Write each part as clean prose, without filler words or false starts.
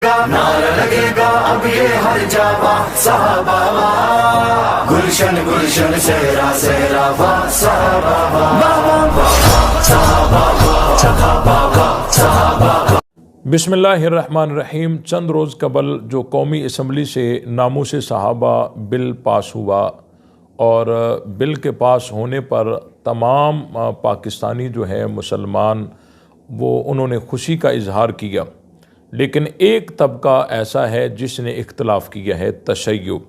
का नारा लगेगा अब ये हर जगह, सहाबा गुलशन गुलशन सेहरा सेहरा वाह सहाबा वाह सहाबा वाह सहाबा। बिस्मिल्लाहिर्रहमानिर्रहीम। चंद रोज़ कबल जो कौमी असम्बली से नामूस सहाबा बिल पास हुआ और बिल के पास होने पर तमाम पाकिस्तानी जो है मुसलमान वो उन्होंने खुशी का इजहार किया, लेकिन एक तबका ऐसा है जिसने इख्तलाफ किया है, तशय्युअ।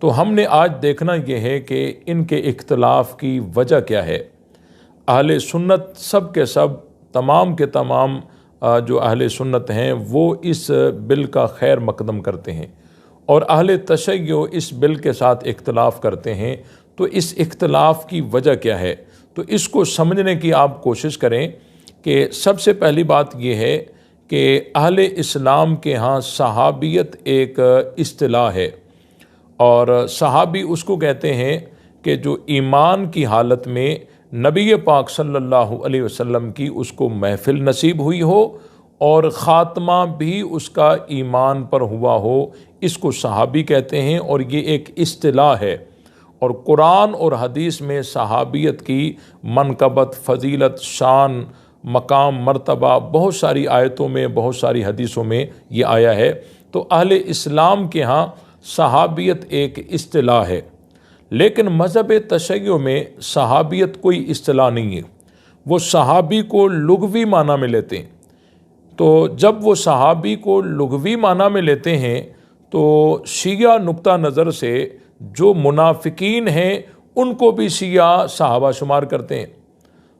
तो हमने आज देखना यह है कि इनके इख्तलाफ की वजह क्या है। अहले सुन्नत सब के सब तमाम के तमाम जो अहले सुन्नत हैं वो इस बिल का खैर मकदम करते हैं और अहले तशय्युअ इस बिल के साथ इख्तलाफ करते हैं। तो इस इख्तलाफ की वजह क्या है, तो इसको समझने की आप कोशिश करें कि सबसे पहली बात यह है कि अहले इस्लाम के यहाँ सहाबियत एक इस्तिलाह है और सहाबी उसको कहते हैं कि जो ईमान की हालत में नबी पाक सल्लल्लाहु अलैहि वसल्लम की उसको महफिल नसीब हुई हो और ख़ात्मा भी उसका ईमान पर हुआ हो, इसको सहाबी कहते हैं और ये एक इस्तिलाह है। और कुरान और हदीस में सहाबियत की मनकबत, फ़जीलत, शान, मकाम, मर्तबा बहुत सारी आयतों में, बहुत सारी हदीसों में ये आया है। तो अहले इस्लाम के यहाँ सहाबियत एक इस्तिलाह है, लेकिन मज़हब तशय्युअ में सहाबियत कोई इस्तिलाह नहीं है। वो सहाबी को लुग़वी माना में लेते हैं। तो जब वो सहाबी को लुग़वी माना में लेते हैं तो शिया नुक्ता नज़र से जो मुनाफिकीन हैं उनको भी शिया सहाबा शुमार करते हैं।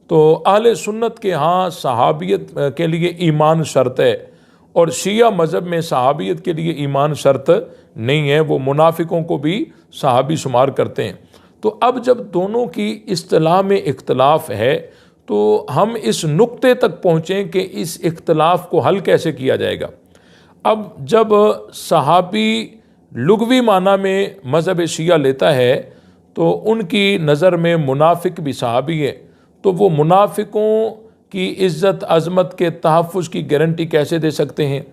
तो अहले सुन्नत के यहाँ सहाबियत के लिए ईमान शर्त है और शिया मज़हब में सहाबियत के लिए ईमान शर्त नहीं है, वो मुनाफिकों को भी सहाबी शुमार करते हैं। तो अब जब दोनों की इस्तिलाह में इख्तलाफ है तो हम इस नुक्ते तक पहुँचें कि इस इख्तलाफ को हल कैसे किया जाएगा। अब जब सहाबी लुग़वी माना में मज़हब शिया लेता है तो उनकी नज़र में मुनाफिक भी सहाबी है, तो वो मुनाफिकों की इज़्ज़त अज़मत के तहफ़्फ़ुज़ की गारंटी कैसे दे सकते हैं।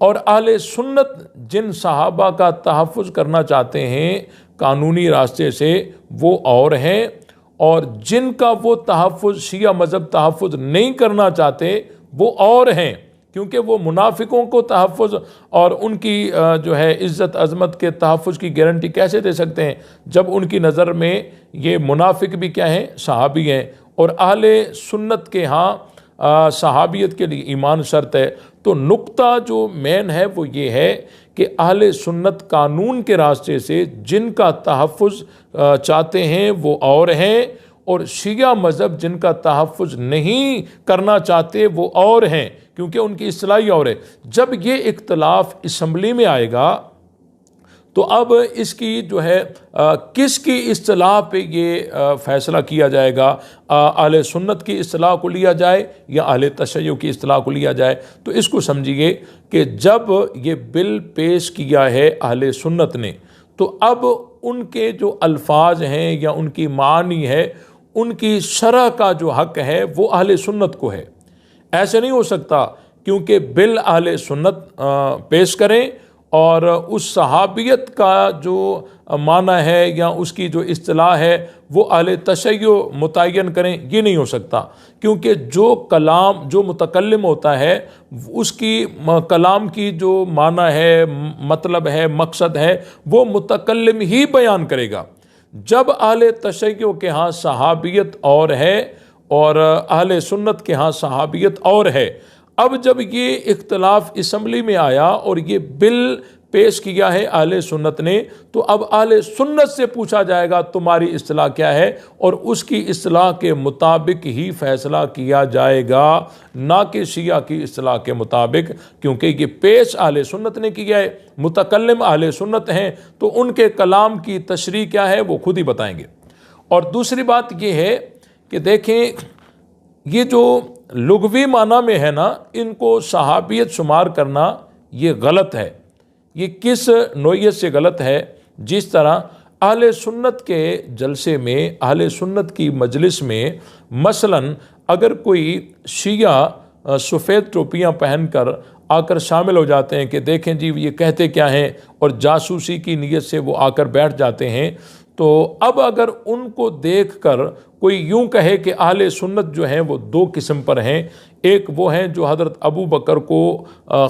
और अहले सुन्नत जिन सहाबा का तहफ़्फ़ुज़ करना चाहते हैं कानूनी रास्ते से वो और हैं, और जिनका वो तहफ़्फ़ुज़ शिया मज़हब तहफ़्फ़ुज़ नहीं करना चाहते वो और हैं, क्योंकि वो मुनाफिकों को तहफ़्फ़ुज़ और उनकी जो है इज़्ज़त अज़मत के तहफ़्फ़ुज़ की गारंटी कैसे दे सकते हैं जब उनकी नज़र में ये मुनाफिक भी क्या हैं, सहाबी हैं। और अहले सुन्नत के यहाँ सहाबियत के लिए ईमान शर्त है। तो नुक्ता जो मेन है वो ये है कि अहले सुन्नत कानून के रास्ते से जिनका तहफ़्फ़ुज़ चाहते हैं वो और हैं, और शिया मज़हब जिनका तहफ़्फ़ुज़ नहीं करना चाहते वो और हैं, क्योंकि उनकी इस्तिलाह और है। जब ये इख्तलाफ असम्बली में आएगा तो अब इसकी जो है किसकी इस्तिलाह पे ये फ़ैसला किया जाएगा, अहले सुन्नत की इस्तिलाह को लिया जाए या अहले तशय्युअ की इस्तिलाह को लिया जाए। तो इसको समझिए कि जब ये बिल पेश किया है अहले सुन्नत ने, तो अब उनके जो अल्फाज हैं या उनकी मानी है, उनकी शरह का जो हक़ है वो अहले सुन्नत को है। ऐसे नहीं हो सकता क्योंकि बिल अहले सुन्नत पेश करें और उस सहाबियत का जो माना है या उसकी जो इस्तिलाह है वो अहले तशय्युअ मुतय्यन करें, ये नहीं हो सकता। क्योंकि जो कलाम जो मुतकल्लिम होता है उसकी कलाम की जो माना है, मतलब है, मकसद है, वो मुतकल्लिम ही बयान करेगा। जब अहले तशय्युअ के यहाँ सहाबियत और है और अहले सुन्नत के यहाँ सहाबियत और है, अब जब ये इख्तलाफ असम्बली में आया और ये बिल पेश किया है अहले सुन्नत ने, तो अब अहले सुन्नत से पूछा जाएगा तुम्हारी इस्तिलाह क्या है, और उसकी इस्तिलाह के मुताबिक ही फैसला किया जाएगा, ना कि शिया की इस्तिलाह के मुताबिक। क्योंकि ये पेश अहले सुन्नत ने किया है, मुतकल्लिम अहले सुन्नत हैं, तो उनके कलाम की तशरीह क्या है वो खुद ही बताएंगे। और दूसरी बात ये है कि देखें, ये जो लुग़वी माना में है ना, इनको सहाबियत शुमार करना ये गलत है। ये किस नोयत से गलत है, जिस तरह अहले सुन्नत के जलसे में, अहले सुन्नत की मजलिस में मसलन अगर कोई शिया सफ़ेद टोपियाँ पहनकर आकर शामिल हो जाते हैं कि देखें जी ये कहते क्या हैं, और जासूसी की नीयत से वो आकर बैठ जाते हैं। तो अब अगर उनको देखकर कोई यूं कहे कि अहले सुन्नत जो हैं वो दो किस्म पर हैं, एक वो हैं जो हज़रत अबू बकर को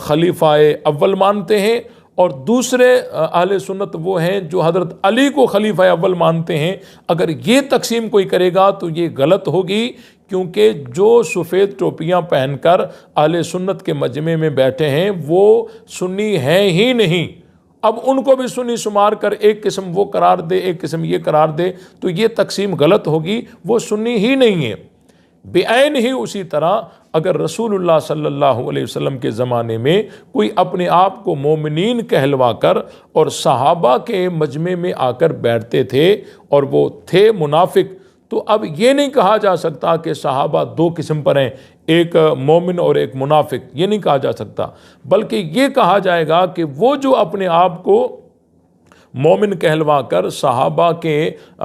खलीफाए अव्वल मानते हैं, और दूसरे अहले सुन्नत वो हैं जो हज़रत अली को खलीफा अव्वल मानते हैं। अगर ये तकसीम कोई करेगा तो ये गलत होगी, क्योंकि जो सफ़ेद टोपियाँ पहनकर अहले सुन्नत के मजमे में बैठे हैं वो सुन्नी हैं ही नहीं। अब उनको भी सुन्नी शुमार कर एक किस्म वो करार दे, एक किस्म ये करार दे, तो ये तकसीम गलत होगी, वो सुन्नी ही नहीं है। बेऐन ही उसी तरह अगर रसूलुल्लाह सल्लल्लाहु अलैहि वसल्लम के ज़माने में कोई अपने आप को मोमिनीन कहलवा कर और सहाबा के मजमे में आकर बैठते थे और वो थे मुनाफिक, तो अब ये नहीं कहा जा सकता कि सहाबा दो किस्म पर हैं, एक मोमिन और एक मुनाफिक, ये नहीं कहा जा सकता। बल्कि ये कहा जाएगा कि वो जो अपने आप को मोमिन कहलवा कर सहाबा के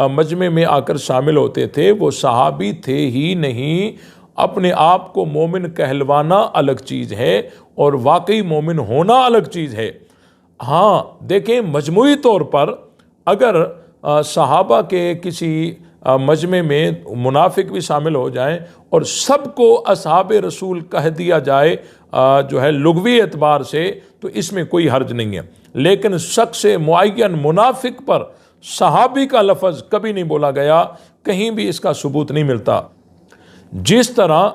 मजमे में आकर शामिल होते थे वो सहाबी थे ही नहीं। अपने आप को मोमिन कहलवाना अलग चीज़ है और वाकई मोमिन होना अलग चीज़ है। हाँ देखें, मजमूई तौर पर अगर सहाबा के किसी मजमे में मुनाफिक भी शामिल हो जाएं और सबको असहाब रसूल कह दिया जाए जो है लुग़वी एतबार से, तो इसमें कोई हर्ज नहीं है। लेकिन शख्स मुअय्यन मुनाफिक पर सहाबी का लफ्ज़ कभी नहीं बोला गया, कहीं भी इसका सबूत नहीं मिलता। जिस तरह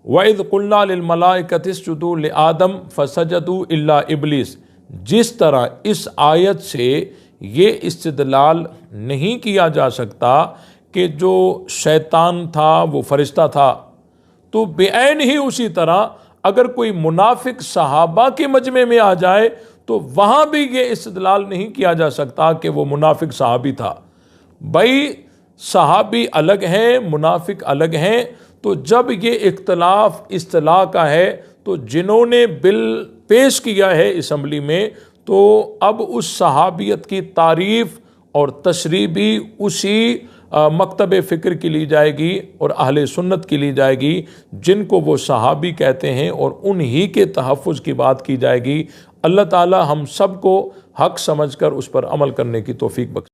वइज़ क़ुल्ना लिल मलाइकति इसजुदू लि आदम फसजदू इल्ला इब्लीस, जिस तरह इस आयत से ये इस्तिदलाल नहीं किया जा सकता कि जो शैतान था वो फरिश्ता था, तो बेऐन ही उसी तरह अगर कोई मुनाफिक सहाबा के मजमे में आ जाए तो वहाँ भी ये इस्तिदलाल नहीं किया जा सकता कि वो मुनाफिक सहाबी था। भाई सहाबी अलग हैं, मुनाफिक अलग हैं। तो जब ये इख्तलाफ इस्तिलाह का है तो जिन्होंने बिल पेश किया है असम्बली में, तो अब उस सहाबियत की तारीफ़ और तशरीह भी उसी मकतब फ़िक्र की ली जाएगी और अहले सुन्नत की ली जाएगी जिनको वो सहाबी कहते हैं, और उन्हीं के तहफ़्फ़ुज़ की बात की जाएगी। अल्लाह ताला हम सब को हक़ समझकर उस पर अमल करने की तौफ़ीक बख्शे।